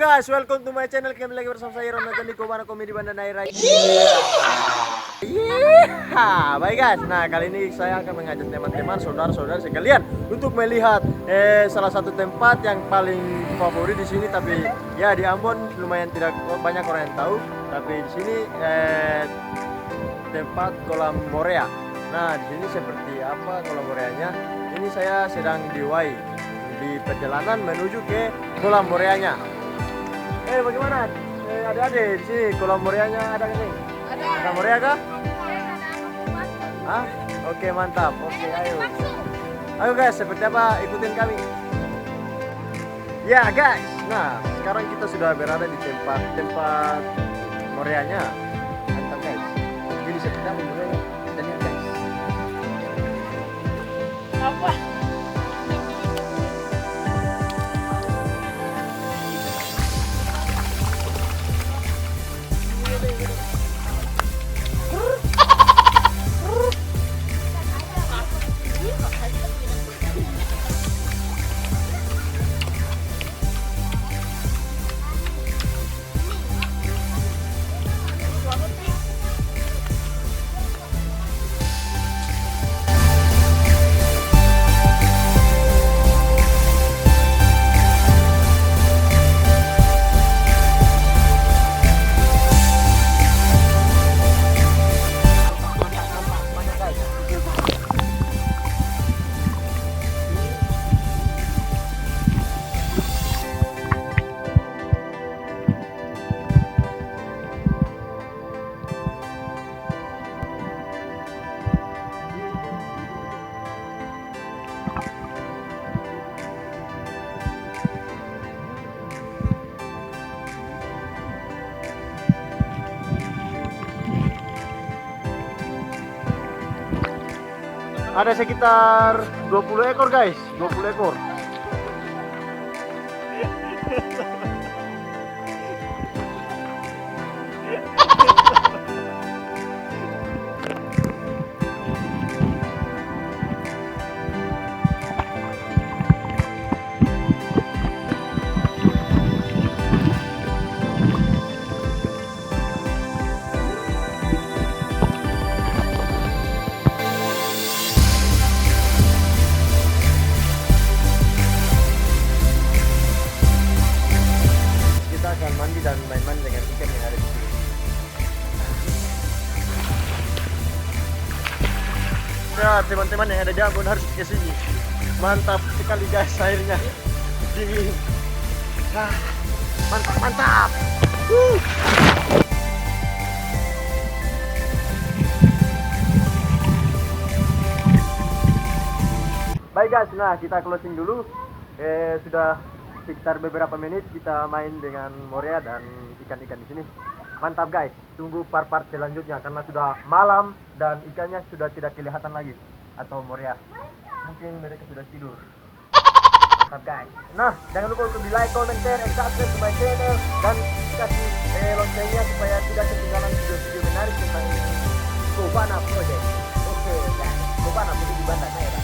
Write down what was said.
guys, welcome to my channel. Kembali lagi bersama saya Ronald di Kobana Komedi Banda Naira. Baik guys, nah kali ini saya akan mengajak teman-teman, saudara-saudara sekalian untuk melihat salah satu tempat yang paling favorit di sini. Tapi ya di Ambon lumayan tidak banyak orang yang tahu. Tapi di sini tempat kolam Morea. Nah di sini seperti apa kolam Moreanya? Ini saya sedang di perjalanan menuju ke kolam Moreanya. Bagaimana? Adik-adik di sini kolam Moreanya ada nggak nih? Ada. Ada Morea kah? Hah? Oke, mantap. Oke, ayo. Ayo guys, seperti apa? Ikutin kami. Ya guys, nah sekarang kita sudah berada di tempat Moreanya. Mantap guys. Jadi seperti apa Moreanya? Kita lihat guys. Apa? Ada sekitar 20 ekor guys, 20 ekor. Mandi dan main-main dengan ikan yang ada di sini. Nah, teman-teman yang ada di Ambon harus ke sini. Mantap sekali guys, airnya dingin. Mantap, mantap. Baik guys, nah kita closing dulu. Sudah sekitar beberapa menit kita main dengan Morea dan ikan-ikan di sini. Mantap guys, tunggu part-part selanjutnya karena sudah malam dan ikannya sudah tidak kelihatan lagi atau Morea. Mungkin mereka sudah tidur. Mantap guys. Nah, jangan lupa untuk di like, comment, share, and subscribe to my channel dan kasih loncengnya supaya tidak ketinggalan video-video menarik tentang Kobana Project. Oke guys, Kobana Project di Banda Naira.